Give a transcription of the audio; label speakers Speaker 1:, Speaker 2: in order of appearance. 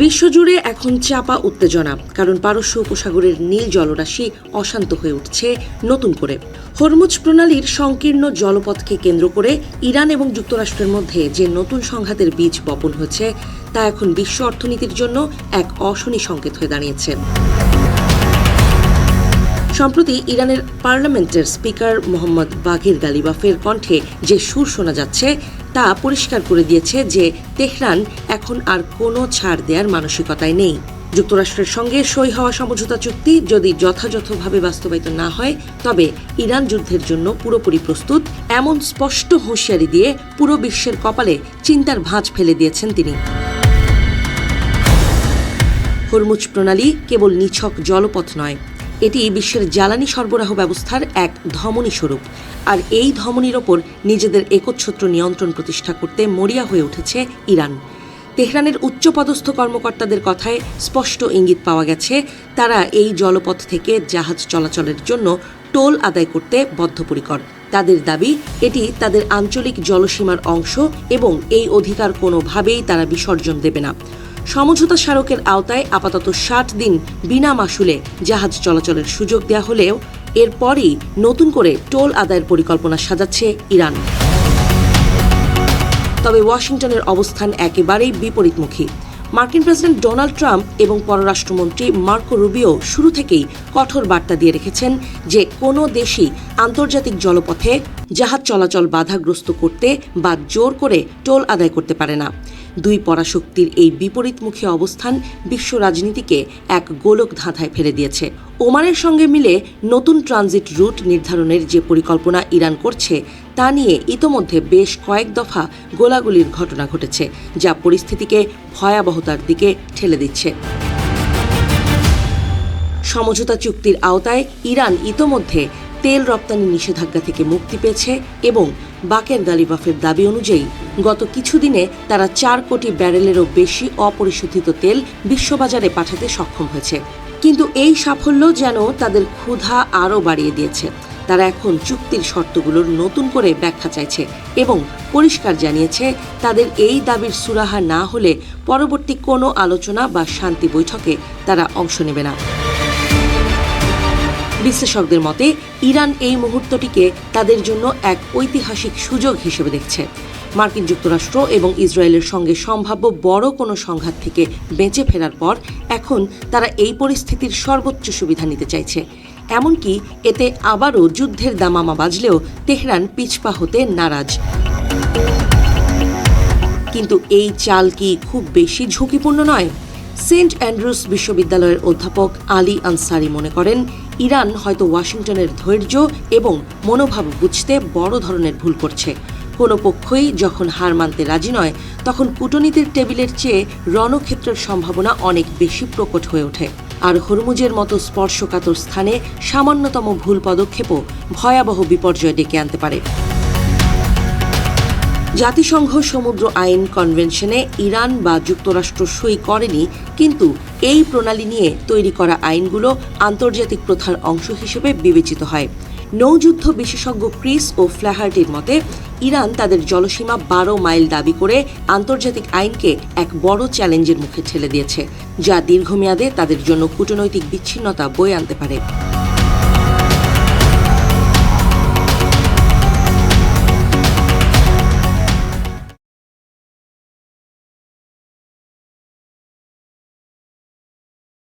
Speaker 1: বিশ্বজুড়ে এখন চাপা উত্তেজনা, কারণ পারস্য উপসাগরের নীল জলরাশি অশান্ত হয়ে উঠছে নতুন করে। হরমুজ প্রণালীর সংকীর্ণ জলপথকে কেন্দ্র করে ইরান এবং যুক্তরাষ্ট্রের মধ্যে যে নতুন সংঘাতের বীজ বপন হয়েছে তা এখন বিশ্ব অর্থনীতির জন্য এক অশনি সংকেত হয়ে দাঁড়িয়েছে। সম্প্রতি ইরানের পার্লামেন্টের স্পিকার মোহাম্মদ বাঘের গালিবাফের কণ্ঠে যে সুর শোনা যাচ্ছে তা পরিষ্কার করে দিয়েছে যে তেহরান এখন আর কোনো ছাড় দেওয়ার মানসিকতায় নেই। যুক্তরাষ্ট্রের সঙ্গে সই হওয়া সমঝোতা চুক্তি যদি যথাযথভাবে বাস্তবায়িত না হয় তবে ইরান যুদ্ধের জন্য পুরোপুরি প্রস্তুত, এমন স্পষ্ট হুঁশিয়ারি দিয়ে পুরো বিশ্বের কপালে চিন্তার ভাঁজ ফেলে দিয়েছেন তিনি। হরমুজ প্রণালী কেবল নিছক জলপথ নয়, এটি বিশ্বের জ্বালানি সরবরাহ ব্যবস্থার এক ধমনী স্বরূপ। আর এই ধমনীর ওপর নিজেদের একচ্ছত্র নিয়ন্ত্রণ প্রতিষ্ঠা করতে মরিয়া হয়ে উঠেছে ইরান। তেহরানের উচ্চপদস্থ কর্মকর্তাদের কথায় স্পষ্ট ইঙ্গিত পাওয়া গেছে তারা এই জলপথ থেকে জাহাজ চলাচলের জন্য টোল আদায় করতে বদ্ধপরিকর। তাদের দাবি এটি তাদের আঞ্চলিক জলসীমার অংশ এবং এই অধিকার কোনোভাবেই তারা বিসর্জন দেবে না। সমঝোতা স্মারকের আওতায় আপাতত ৬০ দিন বিনা মাশুলে জাহাজ চলাচলের সুযোগ দেওয়া হলেও এরপরই নতুন করে টোল আদায়ের পরিকল্পনা সাজাচ্ছে ইরান। তবে ওয়াশিংটনের অবস্থান একেবারেই বিপরীতমুখী। মার্কিন প্রেসিডেন্ট ডোনাল্ড ট্রাম্প এবং পররাষ্ট্রমন্ত্রী মার্কো রুবিও শুরু থেকেই কঠোর বার্তা দিয়ে রেখেছেন যে কোনো দেশই আন্তর্জাতিক জলপথে জাহাজ চলাচল বাধাগ্রস্ত করতে বা জোর করে টোল আদায় করতে পারে না। দুই পরাশক্তির এই বিপরীতমুখী অবস্থান বিশ্ব রাজনীতিকে এক গোলক ধাঁধায় ফেলে দিয়েছে। ওমানের সঙ্গে মিলে নতুন ট্রানজিট রুট নির্ধারণের যে পরিকল্পনা ইরান করছে তা নিয়ে ইতোমধ্যে বেশ কয়েক দফা গোলাগুলির ঘটনা ঘটেছে, যা পরিস্থিতিকে ভয়াবহতার দিকে ঠেলে দিচ্ছে। সমঝোতা চুক্তির আওতায় ইরান ইতোমধ্যে তেল রপ্তানি নিষেধাজ্ঞা থেকে মুক্তি পেয়েছে এবং বাকের গালিবাফের দাবি অনুযায়ী গত কিছুদিনে তারা ৪ কোটি ব্যারেলেরও বেশি অপরিশোধিত তেল বিশ্ববাজারে পাঠাতে সক্ষম হয়েছে। কিন্তু এই সাফল্য যেন তাদের ক্ষুধা আরও বাড়িয়ে দিয়েছে। তারা এখন চুক্তির শর্তগুলোর নতুন করে ব্যাখ্যা চাইছে এবং পরিষ্কার জানিয়েছে তাদের এই দাবির সুরাহা না হলে পরবর্তী কোনো আলোচনা বা শান্তি বৈঠকে তারা অংশ নেবে না। বিশ্লেষকদের মতে ইরান এই মুহূর্তটিকে তাদের জন্য এক ঐতিহাসিক সুযোগ হিসেবে দেখছে। মার্কিন যুক্তরাষ্ট্র এবং ইসরায়েলের সঙ্গে সম্ভাব্য বড় কোনো সংঘাত থেকে বেঁচে ফেরার পর এখন তারা এই পরিস্থিতির সর্বোচ্চ সুবিধা নিতে চাইছে। এমনকি এতে আবারও যুদ্ধের দামামা বাজলেও তেহরান পিছপা হতে নারাজ। কিন্তু এই চাল কি খুব বেশি ঝুঁকিপূর্ণ নয়? সেন্ট অ্যান্ড্রুস বিশ্ববিদ্যালয়ের অধ্যাপক আলী আনসারি মনে করেন ইরান হয়তো ওয়াশিংটনের ধৈর্য এবং মনোভাব বুঝতে বড় ধরনের ভুল করছে। কোনো পক্ষই যখন হার মানতে রাজি নয় তখন কূটনীতির টেবিলের চেয়ে রণক্ষেত্রের সম্ভাবনা অনেক বেশি প্রকট হয়ে ওঠে। আর হরমুজের মতো স্পর্শকাতর স্থানে সামান্যতম ভুল পদক্ষেপও ভয়াবহ বিপর্যয় ডেকে আনতে পারে। জাতিসংঘ সমুদ্র আইন কনভেনশনে ইরান বা যুক্তরাষ্ট্র সই করেনি, কিন্তু এই প্রণালী নিয়ে তৈরি করা আইনগুলো আন্তর্জাতিক প্রথার অংশ হিসেবে বিবেচিত হয়। নৌযুদ্ধ বিশেষজ্ঞ ক্রিস ও ফ্ল্যাহার্টির মতে ইরান তাদের জলসীমা ১২ মাইল দাবি করে আন্তর্জাতিক আইনকে এক বড় চ্যালেঞ্জের মুখে ঠেলে দিয়েছে, যা দীর্ঘমেয়াদে তাদের জন্য কূটনৈতিক বিচ্ছিন্নতা বয়ে আনতে পারে।